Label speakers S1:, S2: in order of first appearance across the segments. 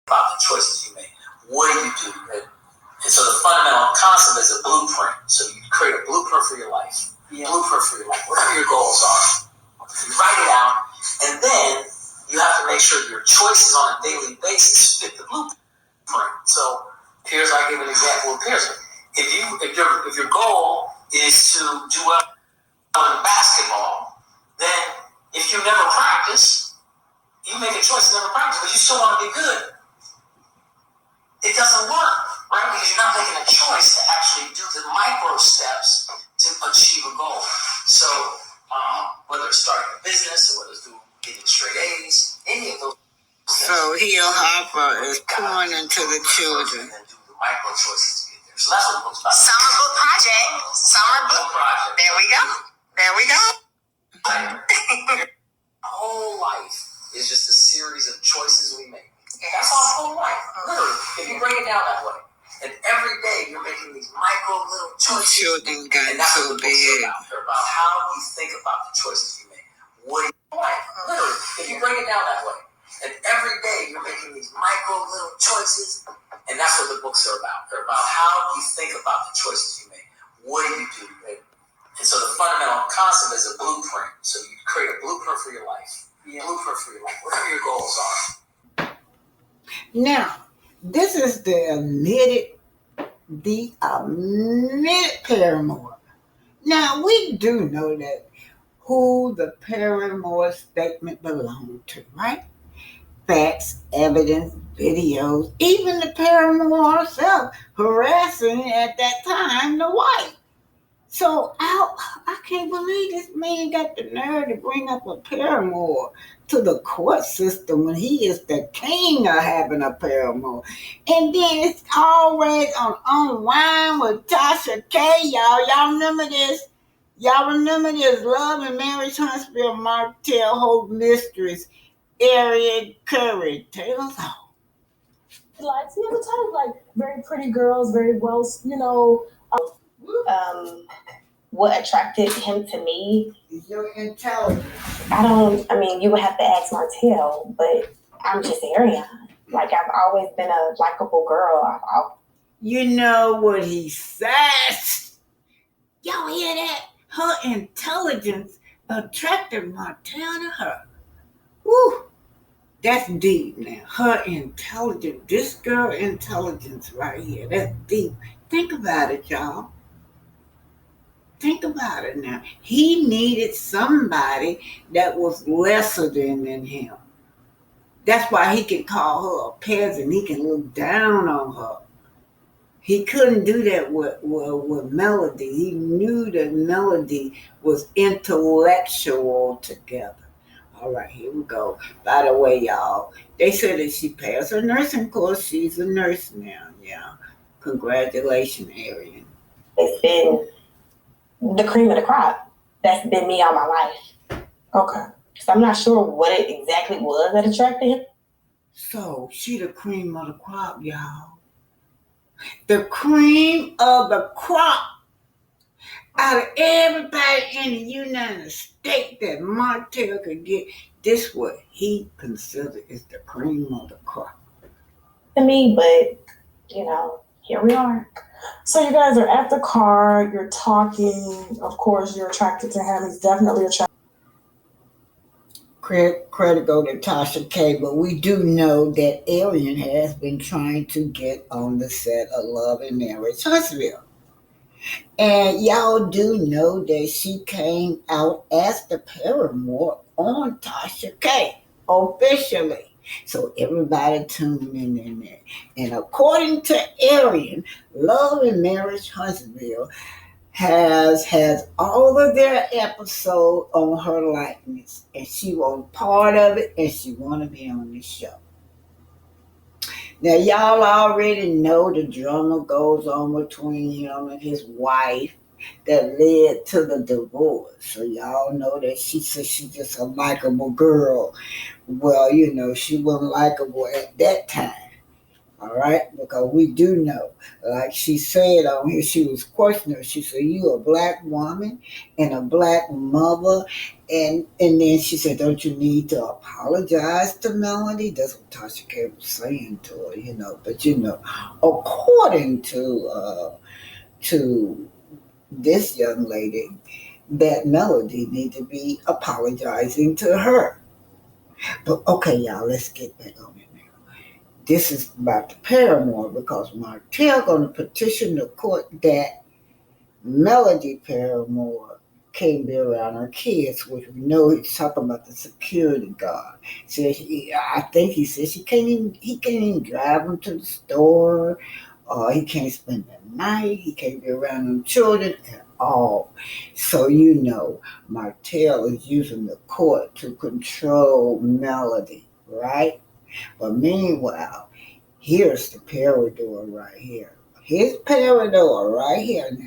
S1: About the choices you make. What do you do? And so the fundamental concept is a blueprint. So you create a blueprint for your life. Blueprint for your life, whatever your goals are. You write it out, and then you have to make sure your choices on a daily basis fit the blueprint. So here's, I give an example of Pierce. If your goal is to do well in basketball, then if you never practice, you make a choice to never practice, but you still want to be good. It doesn't work, right? Because you're not making a choice to actually do the micro steps to achieve a goal. So whether it's starting a business or whether it's getting straight A's, any of those.
S2: So Hill Harper is pouring into the children.
S1: And do the micro choices to get there. So that's what the book's about.
S2: Summer book project. Summer book project. There we go. There we go.
S1: Our whole life is just a series of choices we make. That's our whole life. Literally, if you break it down that way. And every day you're making these micro little choices.
S2: Children got
S1: and that's
S2: so
S1: what the books
S2: big.
S1: are about. They're about how you think about the choices you make. What do you like? Literally, if you break it down that way. And every day you're making these micro little choices. And that's what the books are about. They're about how you think about the choices you make. What do you do? And so the fundamental concept is a blueprint. So you create a blueprint for your life. Blueprint for your life, whatever your goals are.
S2: Now, this is the admitted paramour. Now, we do know that who the paramour statement belonged to, right? Facts, evidence, videos, even the paramour herself harassing at that time the wife. So I can't believe this man got the nerve to bring up a paramour to the court system when he is the king of having a paramour. And then it's always on Wine with Tasha K, y'all. Y'all remember this? Y'all remember this Love and Marriage Huntsville Martell Hope Mistress, Ariel Curry. Tales all.
S3: Like, the other type, like very pretty girls, very well, what attracted him to me
S2: Is your intelligence.
S3: I mean, you would have to ask Martell, but I'm just Ariane. Like, I've always been a likable girl.
S2: You know what he says? Y'all hear that? Her intelligence attracted Martell to her. Woo! That's deep now. Her intelligence, this girl intelligence right here, that's deep. Think about it, y'all. Think about it now. He needed somebody that was lesser than him. That's why he can call her a peasant. He can look down on her. He couldn't do that with Melody. He knew that Melody was intellectual together. All right, here we go. By the way, y'all, they said that she passed her nursing course. She's a nurse now. Yeah. Congratulations, Arian.
S3: It's been the cream of the crop. That's been me all my life.
S2: Okay.
S3: So I'm not sure what it exactly was that attracted him.
S2: So she the cream of the crop, y'all. The cream of the crop. Out of everybody in the United States that Martell could get, this what he considered is the cream of the crop.
S3: To me, but here we are. So you guys are at the car, you're talking, of course you're attracted to him, he's definitely attracted.
S2: Credit go to Tasha K, but we do know that Arian has been trying to get on the set of Love and Marriage Huntsville. And y'all do know that she came out as the paramour on Tasha K. officially. So everybody tuned in there. And according to Arian, Love and Marriage Huntsville has all of their episode on her likeness, and she was part of it, and she want to be on the show. Now y'all already know the drama goes on between him and his wife that led to the divorce. So y'all know that she said she's just a likable girl. Well, she wasn't likable at that time. All right, because we do know, like she said on here, she was questioning her. She said, "You a black woman and a black mother," and then she said, "Don't you need to apologize to Melody?" That's what Tasha K was saying to her, But according to this young lady, that Melody need to be apologizing to her. But okay, y'all, let's get back on it now. This is about the paramour because Martell going to petition the court that Melody Paramour can't be around her kids, which we know he's talking about the security guard. So I think he says he can't even drive them to the store, or he can't spend the night. He can't be around them children at all. So Martell is using the court to control Melody, right? But meanwhile, here's the paramour right here. His paramour right here now.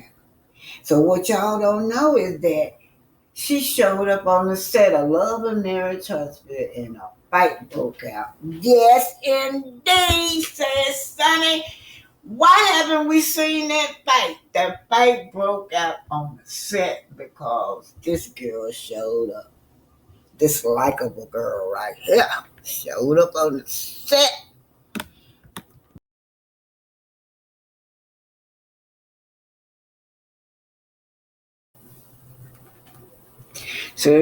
S2: So what y'all don't know is that she showed up on the set of Love and Marriage Husband and a fight broke out. Yes, indeed, says Sonny. Why haven't we seen that fight? That fight broke out on the set because this girl showed up. This likable girl right here showed up on the set. So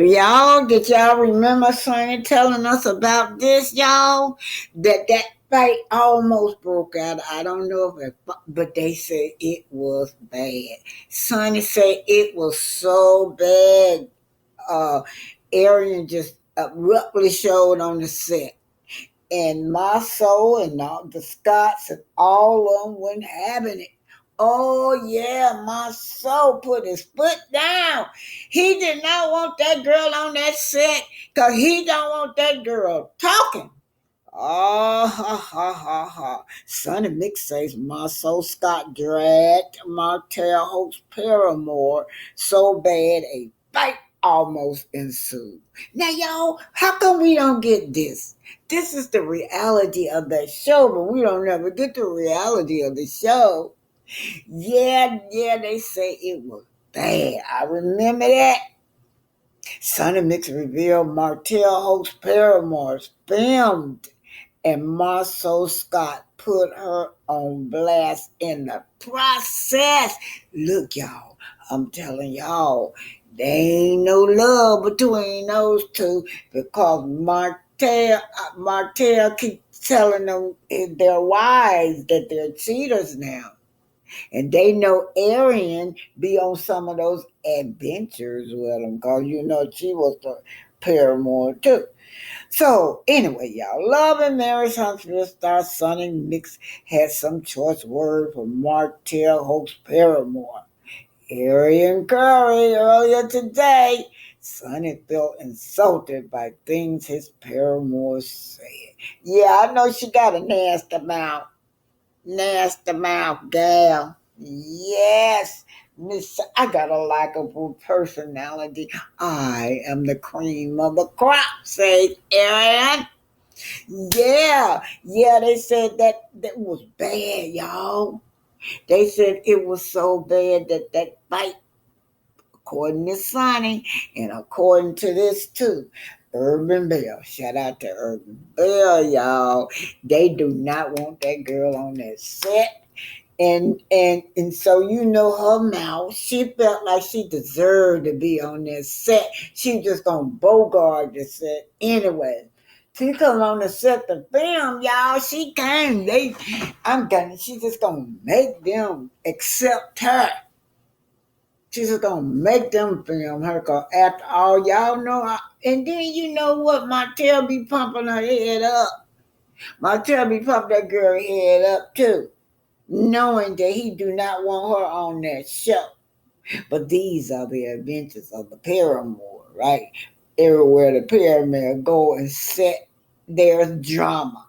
S2: did y'all remember Sonny telling us about this, y'all? That fight almost broke out. I don't know but they said it was bad. Sonny said it was so bad. Arian just abruptly showed on the set. And Marsau and all the Scots and all of them weren't having it. Oh yeah, Marsau put his foot down. He did not want that girl on that set because he don't want that girl talking. Oh, ha, ha, ha, ha. Sonny Mix says Marsau Scott dragged Martell Hope's paramour so bad a fight almost ensued. Now, y'all, how come we don't get this? This is the reality of the show, but we don't ever get the reality of the show. Yeah, they say it was bad. I remember that. Sonny Mix revealed Martell Hope's paramours filmed and Marsau Scott put her on blast in the process. Look, y'all, I'm telling y'all, there ain't no love between those two because Martell keeps telling them their wives that they're cheaters now. And they know Arian be on some of those adventures with them because she was the paramour too. So anyway, y'all, Love and Marriage Huntsville star Sonny Mix had some choice words for Martell Hope's paramour. Arian Curry earlier today, Sonny felt insulted by things his paramour said. Yeah, I know she got a nasty mouth. Nasty mouth gal. Yes. Miss, I got a likable personality. I am the cream of the crop, says Arian. Yeah, they said that was bad, y'all. They said it was so bad that fight, according to Sonny, and according to this too, Urban Bell. Shout out to Urban Bell, y'all. They do not want that girl on that set. And so her mouth, she felt like she deserved to be on that set. She just gonna bogart the set anyway. She come on the set to film, y'all. She came. She just gonna make them accept her. She's just gonna make them film her, cause after all, y'all know. And then you know what? Martell be pumping her head up. Martell be pumping that girl head up too, knowing that he do not want her on that show. But these are the adventures of the paramour, right? Everywhere the paramour go and set their drama.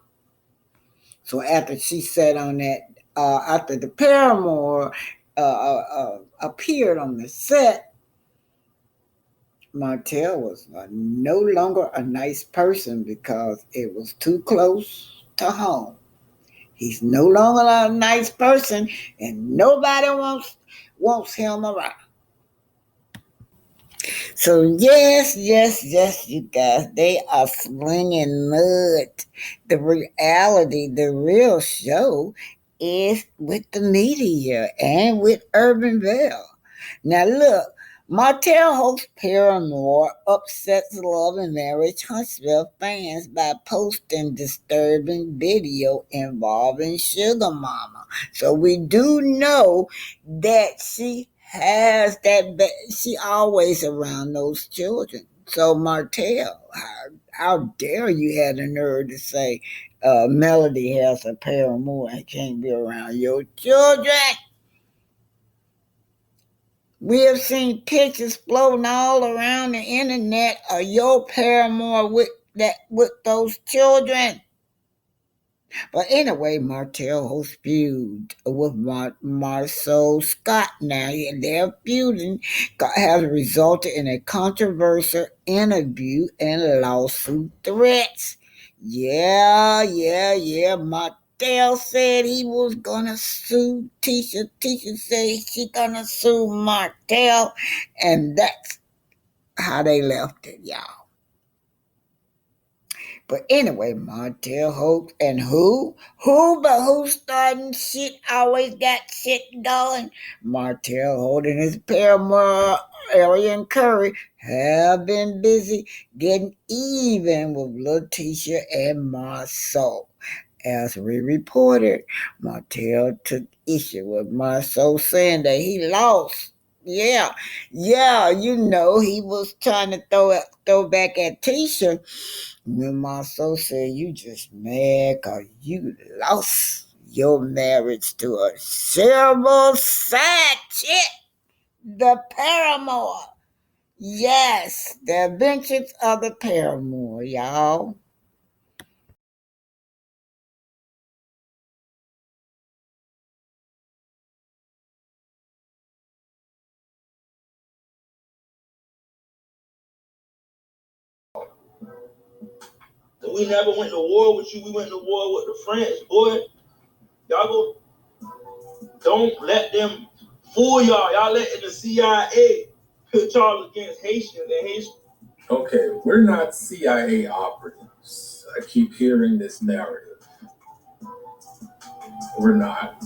S2: So after she sat on that, after the paramour appeared on the set, Martell was no longer a nice person because it was too close to home. He's no longer a nice person, and nobody wants him around. So yes, you guys, they are slinging mud. The reality, the real show, is with the media and with Urban Bell. Now look, Martell hosts Paramour upsets love and marriage Huntsville fans by posting disturbing video involving Sugar Mama. So we do know that she has that, she always around those children. So Martell, how dare you have the nerve to say Melody has a paramour and can't be around your children? We have seen pictures floating all around the internet of your paramour with those children. But anyway, Martell hosts feud with Marsau Scott now. Their feuding has resulted in a controversial interview and lawsuit threats. Yeah. Martell said he was gonna sue Tisha. Tisha said she gonna sue Martell, and that's how they left it, y'all. But anyway, Martell hopes and who starting shit always got shit going. Martell holding his paramour, Arian Curry, have been busy getting even with Letitia and Marsau. As we reported, Martell took issue with Marsau saying that he lost. Yeah, you know, he was trying to throw back at Tisha when Marsau said you just mad cause you lost your marriage to a terrible side chick, the paramour. Yes, the adventures of the paramour, y'all.
S4: We never went to war with you. We went to war with the French, boy. Y'all go. Don't let them fool y'all. Y'all letting the CIA put y'all against Haitians and Haitians.
S5: Okay, we're not CIA operatives. I keep hearing this narrative. We're not.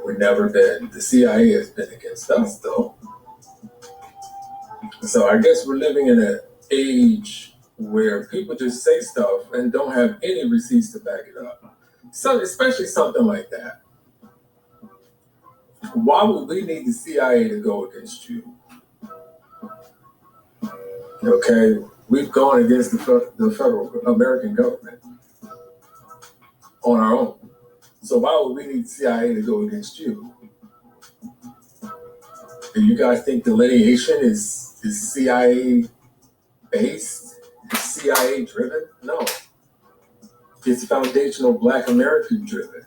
S5: We've never been. The CIA has been against us, though. So I guess we're living in an age where people just say stuff and don't have any receipts to back it up. So, especially something like that. Why would we need the CIA to go against you? Okay, we've gone against the federal American government on our own. So why would we need the CIA to go against you? Do you guys think delineation is CIA based? Is CIA driven? No. It's foundational Black American driven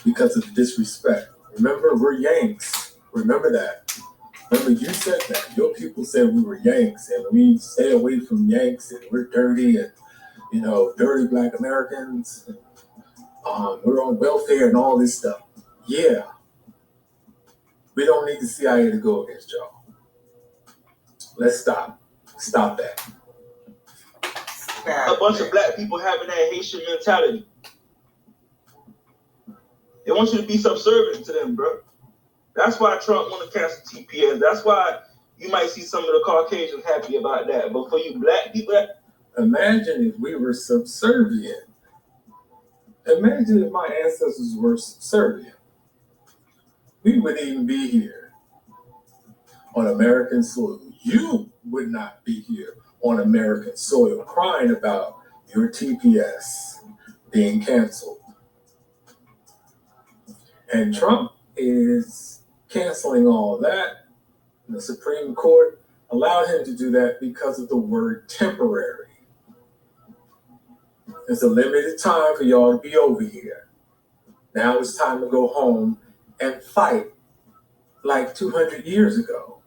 S5: because of disrespect. Remember, we're Yanks. Remember that. Remember, you said that. Your people said we were Yanks and we stay away from Yanks and we're dirty and, dirty Black Americans. And, we're on welfare and all this stuff. Yeah. We don't need the CIA to go against y'all. Let's stop. Stop that.
S4: A bunch of Black people having that Haitian mentality. They want you to be subservient to them, bro. That's why Trump want to cancel TPS. That's why you might see some of the Caucasians happy about that. But for you Black people,
S5: imagine if we were subservient. Imagine if my ancestors were subservient. We wouldn't even be here. on American soil. You would not be here on American soil crying about your TPS being canceled. And Trump is canceling all that. The Supreme Court allowed him to do that because of the word temporary. It's a limited time for y'all to be over here. Now it's time to go home and fight like 200 years ago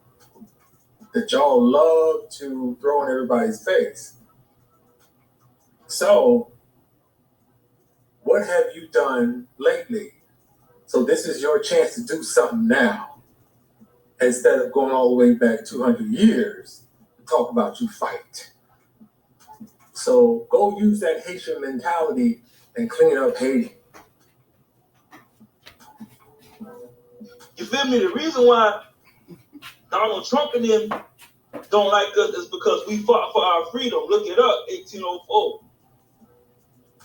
S5: that y'all love to throw in everybody's face. So, what have you done lately? So this is your chance to do something now, instead of going all the way back 200 years to talk about you fight. So go use that Haitian mentality and clean up Haiti.
S4: You feel me? The reason why Donald Trump and them don't like us is because we fought for our freedom. Look it up, 1804.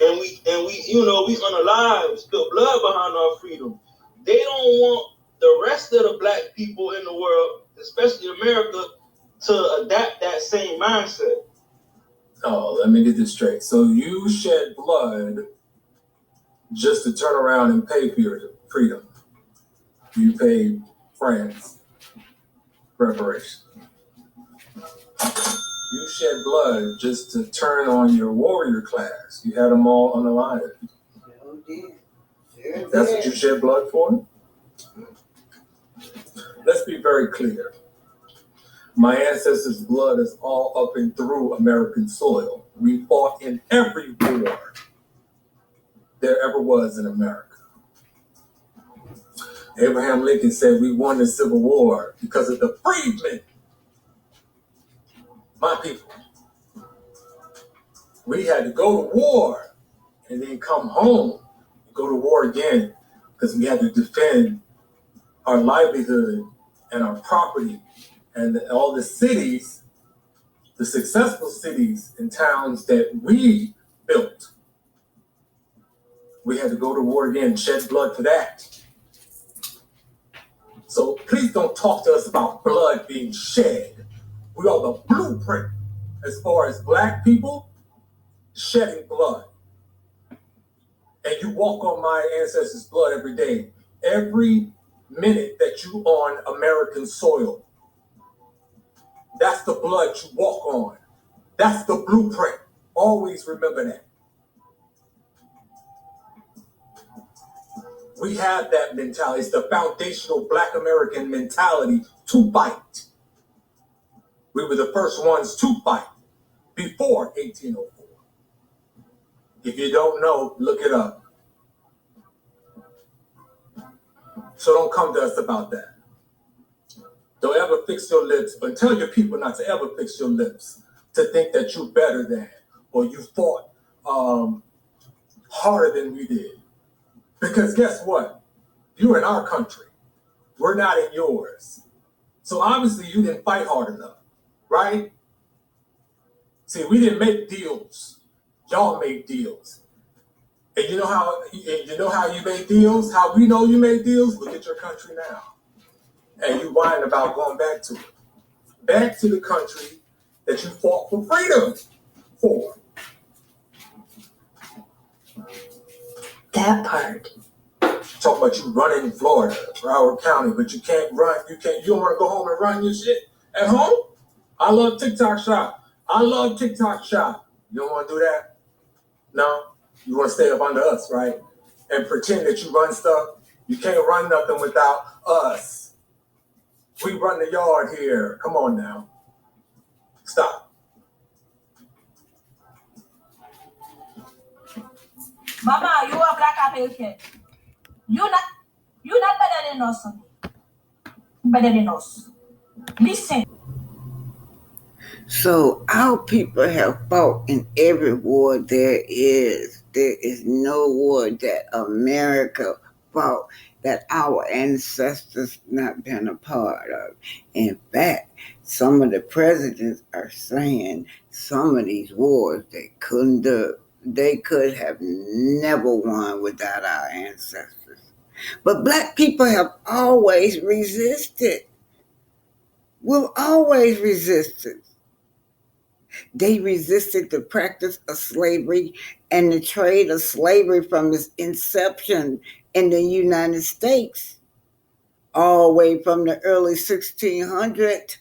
S4: And we we unalive, spilled blood behind our freedom. They don't want the rest of the black people in the world, especially America, to adapt that same mindset.
S5: Oh, let me get this straight. So you shed blood just to turn around and pay for your freedom. You paid France reparations. You shed blood just to turn on your warrior class. You had them all unalive. That's what you shed blood for? Let's be very clear. My ancestors' blood is all up and through American soil. We fought in every war there ever was in America. Abraham Lincoln said we won the Civil War because of the freedmen. My people. We had to go to war and then come home, go to war again, because we had to defend our livelihood and our property and all the cities, the successful cities and towns that we built. We had to go to war again, shed blood for that. So please don't talk to us about blood being shed. We are the blueprint as far as black people shedding blood. And you walk on my ancestors' blood every day, every minute that you on American soil. That's the blood you walk on. That's the blueprint. Always remember that. We have that mentality. It's the foundational Black American mentality to fight. We were the first ones to fight before 1804. If you don't know, look it up. So don't come to us about that. Don't ever fix your lips, but tell your people not to ever fix your lips to think that you're better than, or you fought harder than we did. Because guess what? You're in our country. We're not in yours. So obviously you didn't fight hard enough, right? See, we didn't make deals. Y'all made deals. And you know how you made deals? How we know you made deals? Look at your country now. And you whining about going back to it. Back to the country that you fought for freedom for.
S3: That part.
S5: Talking about you running Florida, Broward County, but you can't run. You don't want to go home and run your shit at home? I love TikTok Shop. You don't want to do that? No? You want to stay up under us, right? And pretend that you run stuff? You can't run nothing without us. We run the yard here. Come on now. Stop.
S6: Mama, you are Black American. You're not better than us. Better than us. Listen.
S2: So our people have fought in every war there is. There is no war that America fought that our ancestors not been a part of. In fact, some of the presidents are saying some of these wars they could have never won without our ancestors. But black people have always resisted. will always resist it. They resisted the practice of slavery and the trade of slavery from its inception in the United States, all the way from the early 1600s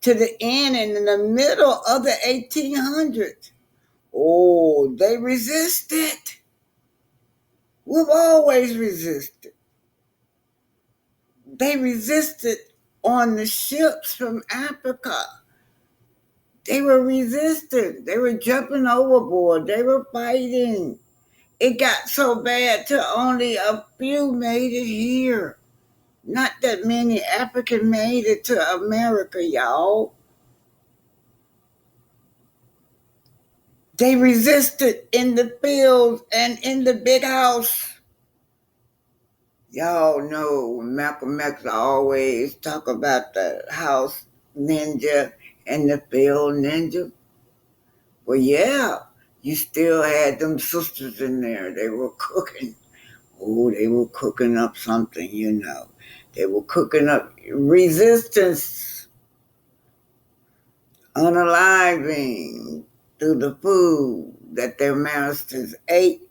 S2: to the end and in the middle of the 1800s. Oh, they resisted. We've always resisted. They resisted on the ships from Africa. They were resisting. They were jumping overboard. They were fighting. It got so bad till only a few made it here. Not that many Africans made it to America, y'all. They resisted in the fields and in the big house. Y'all know Malcolm X always talk about the house ninja and the field ninja. Well, yeah, you still had them sisters in there. They were cooking. Oh, they were cooking up something, you know. They were cooking up resistance, unaliving through the food that their masters ate.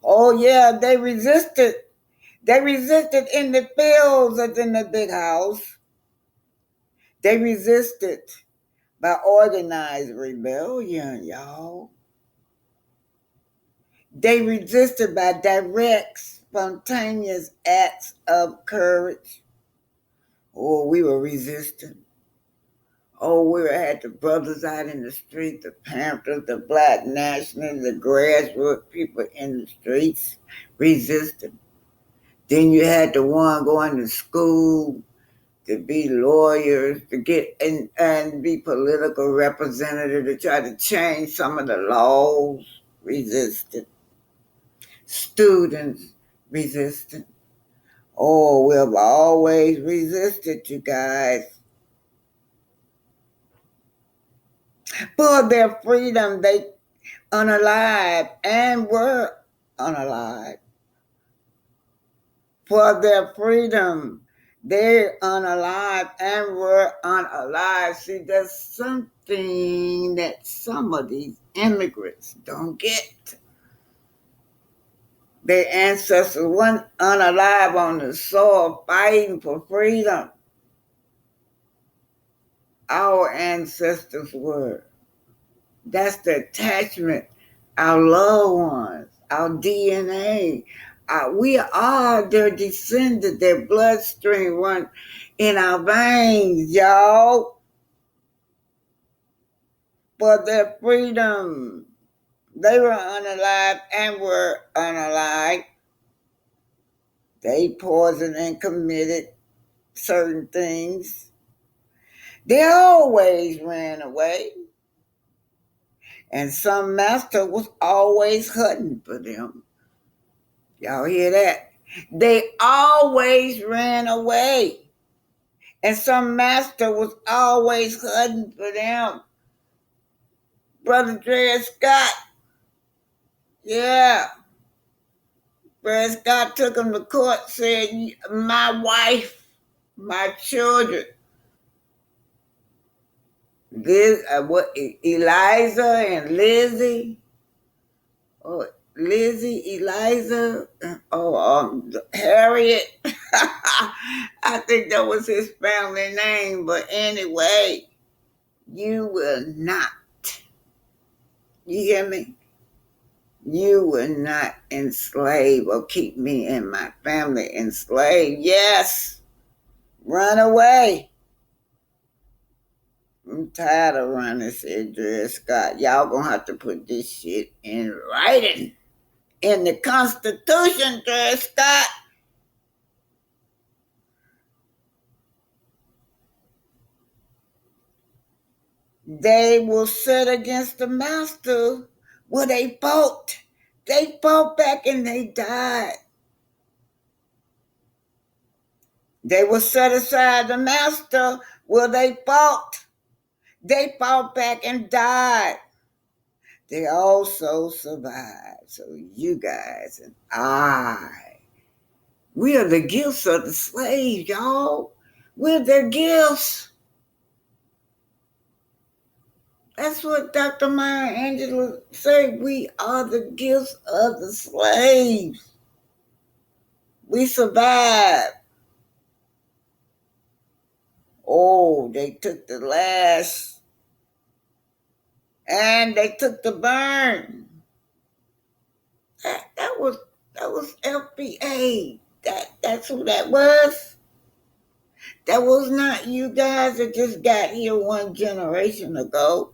S2: Oh, yeah, they resisted. They resisted in the fields and in the big house. They resisted by organized rebellion, y'all. They resisted by direct, spontaneous acts of courage. Oh, we were resisting. Oh, we had the brothers out in the street, the Panthers, the Black Nationalists, the grassroots people in the streets resisting. Then you had the one going to school to be lawyers, to get and be political representative, to try to change some of the laws, resisted. Students resisted. Oh, we've always resisted, you guys. For their freedom, they unalive and were unalive. For their freedom, they're unalive and were unalive. See, there's something that some of these immigrants don't get. Their ancestors weren't unalive on the soil fighting for freedom. Our ancestors were. That's the attachment, our loved ones, our DNA. We are their descendants, their bloodstream run in our veins, y'all. For their freedom. They were unalive and were unalive. They poisoned and committed certain things. They always ran away. And some master was always hunting for them. Y'all hear that? They always ran away. And some master was always hunting for them. Brother Dred Scott. Yeah. Dred Scott took him to court, said, my wife, my children. Eliza and Lizzie. Oh, Lizzie, Eliza, Harriet. I think that was his family name. But anyway, you will not. You hear me? You will not enslave or keep me and my family enslaved. Yes. Run away. I'm tired of running, said Dred Scott. Y'all gonna have to put this shit in writing. In the Constitution, Dred Scott. They will sit against the master. Well, they fought. They fought back and they died. They will set aside the master. Well, they fought. They fought back and died. They also survived. So you guys and I, we are the gifts of the slaves, y'all. We're their gifts. That's what Dr. Maya Angelou said. We are the gifts of the slaves. We survived. Oh, they took the lash and they took the burn. That was FBA. That's who that was. That was not you guys that just got here one generation ago.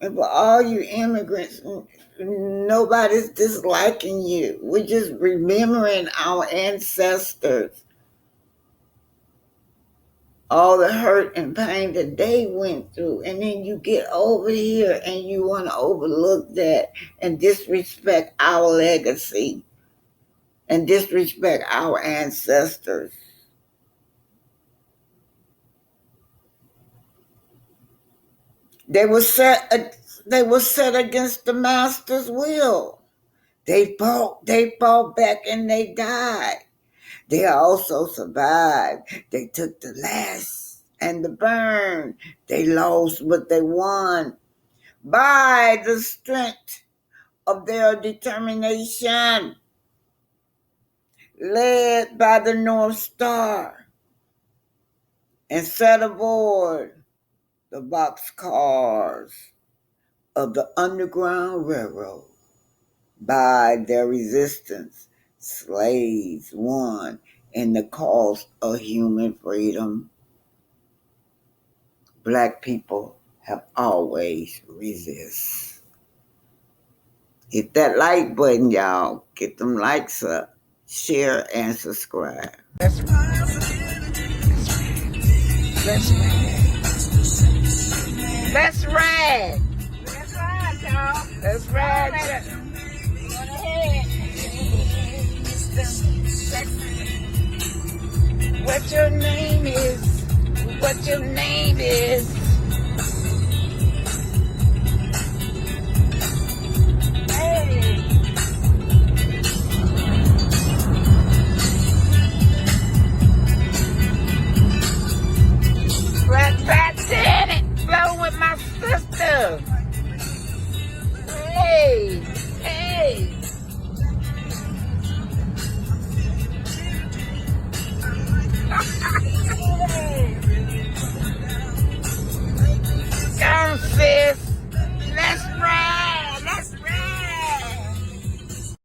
S2: And for all you immigrants, nobody's disliking you. We're just remembering our ancestors. All the hurt and pain that they went through. And then you get over here and you want to overlook that and disrespect our legacy and disrespect our ancestors. They were set against the master's will. They fought back and they died. They also survived. They took the lash and the burn. They lost, but they won by the strength of their determination, led by the North Star, and set aboard the boxcars of the Underground Railroad. By their resistance, slaves won in the cause of human freedom. Black people have always resisted. Hit that like button, y'all. Get them likes up. Share and subscribe. That's right. That's right. That's right.
S6: That's right, y'all.
S2: That's right.
S6: Go ahead.
S2: What your name is? What your name is?